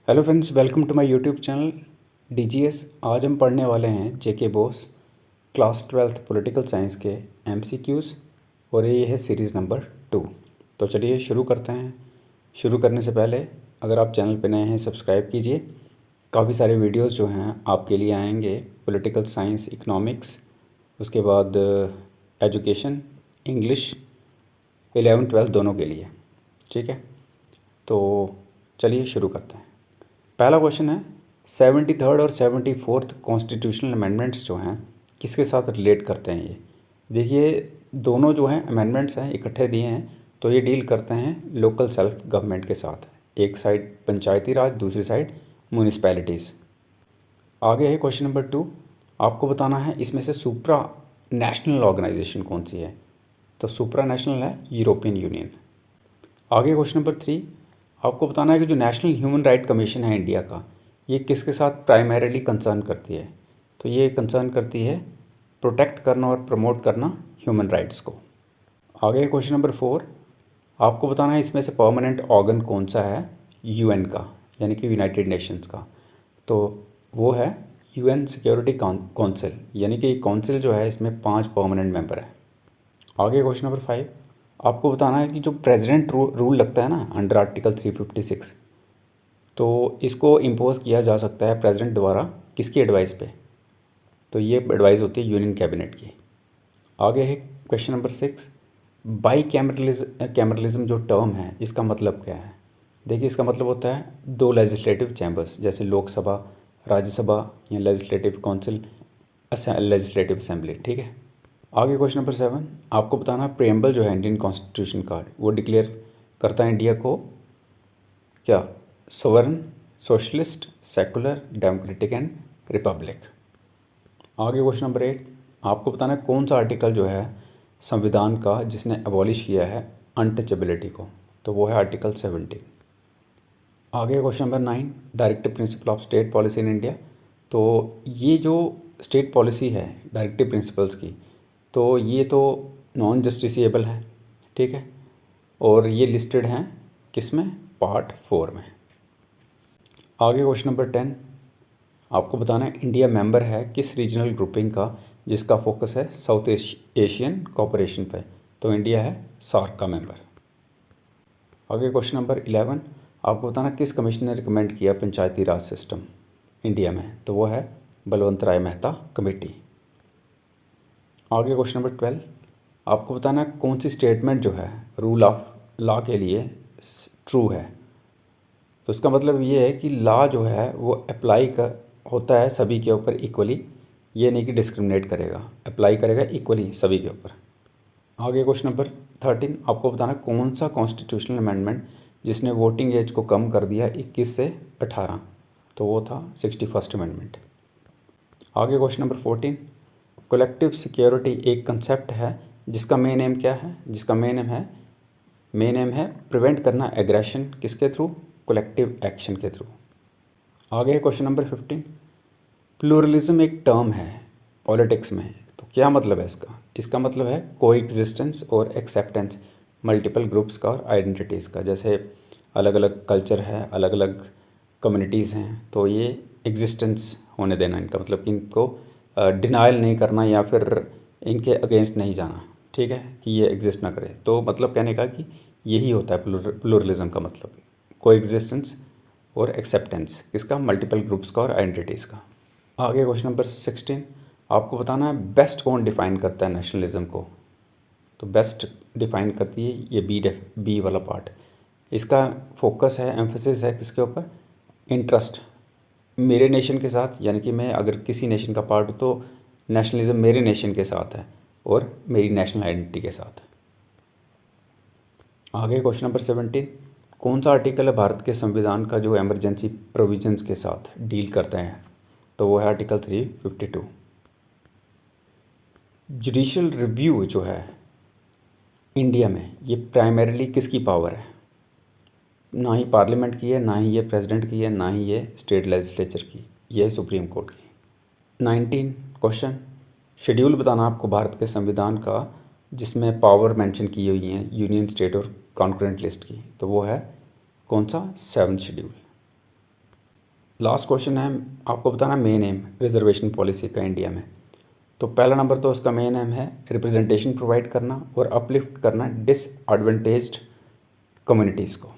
Hello friends, welcome to my YouTube channel DGS. आज हम पढ़ने वाले हैं JK BOSE class 12th political science के एमसीक्यूज़ और ये है सीरीज़ नंबर 2। तो चलिए शुरू करते हैं। शुरू करने से पहले अगर आप चैनल पर नए हैं सब्सक्राइब कीजिए। काफ़ी सारे वीडियोस जो हैं आपके लिए आएंगे, पॉलिटिकल साइंस, इकोनॉमिक्स, उसके बाद एजुकेशन, इंग्लिश 11th-12th दोनों के लिए। ठीक है, तो चलिए शुरू करते हैं। पहला क्वेश्चन है 73rd और 74th कॉन्स्टिट्यूशनल अमेंडमेंट्स जो हैं किसके साथ रिलेट करते हैं। ये देखिए, दोनों जो हैं अमेंडमेंट्स हैं इकट्ठे दिए हैं, तो ये डील करते हैं लोकल सेल्फ गवर्नमेंट के साथ। एक साइड पंचायती राज, दूसरी साइड म्यूनिसपैलिटीज़। आगे है क्वेश्चन नंबर 2। आपको बताना है इसमें से सुप्रा नेशनल ऑर्गेनाइजेशन कौन सी है। तो सुप्रा नेशनल है यूरोपियन यूनियन। आगे क्वेश्चन नंबर 3। आपको बताना है कि जो नेशनल ह्यूमन राइट कमीशन है इंडिया का, ये किसके साथ प्राइमरीली कंसर्न करती है। तो ये कंसर्न करती है प्रोटेक्ट करना और प्रमोट करना ह्यूमन राइट्स को। आगे क्वेश्चन नंबर 4। आपको बताना है इसमें से परमानेंट ऑर्गन कौन सा है यूएन का, यानी कि यूनाइटेड नेशंस का। तो वो है यूएन सिक्योरिटी काउंसिल, यानी कि काउंसिल जो है इसमें 5 परमानेंट मेंबर है। आगे क्वेश्चन नंबर 5। आपको बताना है कि जो प्रेसिडेंट रूल लगता है ना अंडर आर्टिकल 356, तो इसको इम्पोज किया जा सकता है प्रेसिडेंट द्वारा किसकी एडवाइस पे। तो ये एडवाइस होती है यूनियन कैबिनेट की। आगे है क्वेश्चन नंबर 6। बाई कैमरलिज्म जो टर्म है इसका मतलब क्या है। देखिए, इसका मतलब होता है 2 लेजिस्लेटिव चैम्बर्स, जैसे लोकसभा, राज्यसभा या लेजिस्लेटिव काउंसिल, लेजिस्लेटिव असेंबली। ठीक है। आगे क्वेश्चन नंबर 7। आपको बताना प्रेम्बल जो है इंडियन कॉन्स्टिट्यूशन का, वो डिक्लेयर करता है इंडिया को क्या, sovereign, socialist, secular, democratic and Republic. आगे क्वेश्चन नंबर 8। आपको बताना है कौन सा आर्टिकल जो है संविधान का जिसने अबॉलिश किया है अनटचेबिलिटी को। तो वो है आर्टिकल 17। आगे question number 9। Directive principle of state policy in India. तो ये जो स्टेट पॉलिसी है डायरेक्टिव प्रिंसिपल्स की, तो ये तो नॉन जस्टिसेबल है। ठीक है, और ये लिस्टेड हैं किस में, पार्ट 4 में। आगे क्वेश्चन नंबर 10। आपको बताना है इंडिया मेंबर है किस रीजनल ग्रुपिंग का जिसका फोकस है साउथ एशियन कोऑपरेशन पे। तो इंडिया है सार्क का मेंबर। आगे क्वेश्चन नंबर 11। आपको बताना किस कमीशन ने रिकमेंड किया पंचायती राज सिस्टम इंडिया में। तो वो है बलवंत राय मेहता कमेटी। आगे क्वेश्चन नंबर 12। आपको बताना है कौन सी स्टेटमेंट जो है रूल ऑफ लॉ के लिए ट्रू है। तो इसका मतलब ये है कि लॉ जो है वो अप्लाई कर होता है सभी के ऊपर इक्वली, ये नहीं कि डिस्क्रिमिनेट करेगा, अप्लाई करेगा इक्वली सभी के ऊपर। आगे क्वेश्चन नंबर 13। आपको बताना कौन सा कॉन्स्टिट्यूशनल अमेंडमेंट जिसने वोटिंग एज को कम कर दिया 21 से 18। तो वो था 61st अमेंडमेंट। आगे क्वेश्चन नंबर 14। कलेक्टिव सिक्योरिटी एक कंसेप्ट है जिसका मेन एम क्या है, जिसका मेन एम है प्रिवेंट करना एग्रेशन किसके थ्रू, कलेक्टिव एक्शन के थ्रू। आगे क्वेश्चन नंबर 15। प्लूरलिज्म एक टर्म है पॉलिटिक्स में, तो क्या मतलब है इसका। इसका मतलब है कोएग्जिस्टेंस और एक्सेप्टेंस मल्टीपल ग्रुप्स का और आइडेंटिटीज़ का। जैसे अलग अलग कल्चर है, अलग अलग कम्युनिटीज़ हैं, तो ये एग्जिस्टेंस होने देना, इनका मतलब कि इनको डिनाइल नहीं करना या फिर इनके अगेंस्ट नहीं जाना। ठीक है, कि ये एग्जिस्ट ना करे। तो मतलब कहने का कि यही होता है प्लूरलिज्म का मतलब, कोएग्जिस्टेंस और एक्सेप्टेंस किसका, मल्टीपल ग्रुप्स का और आइडेंटिटीज़ का। आगे क्वेश्चन नंबर 16। आपको बताना है बेस्ट कौन डिफ़ाइन करता है नेशनलिज्म को। तो बेस्ट डिफ़ाइन करती है ये बी वाला पार्ट। इसका फोकस है, एम्फेसिस है किसके ऊपर, इंटरेस्ट मेरे नेशन के साथ, यानी कि मैं अगर किसी नेशन का पार्ट हूँ तो नेशनलिज्म मेरे नेशन के साथ है और मेरी नेशनल आइडेंटिटी के साथ। आगे क्वेश्चन नंबर 17। कौन सा आर्टिकल है भारत के संविधान का जो एमरजेंसी प्रोविजंस के साथ डील करते हैं। तो वो है आर्टिकल 352। जुडिशल रिव्यू जो है इंडिया में, ये प्राइमरीली किसकी पावर है। ना ही पार्लियामेंट की है, ना ही ये प्रेसिडेंट की है, ना ही ये स्टेट लेजिस्लेचर की, ये है सुप्रीम कोर्ट की। 19 क्वेश्चन। शेड्यूल बताना आपको भारत के संविधान का जिसमें पावर मेंशन की हुई हैं यूनियन, स्टेट और कॉन्करेंट लिस्ट की। तो वो है कौन सा, 7th शेड्यूल। लास्ट क्वेश्चन है, आपको बताना मेन एम रिजर्वेशन पॉलिसी का इंडिया में। तो पहला नंबर तो उसका मेन एम है रिप्रेजेंटेशन प्रोवाइड करना और अपलिफ्ट करना डिसएडवांटेज्ड कम्युनिटीज़ को।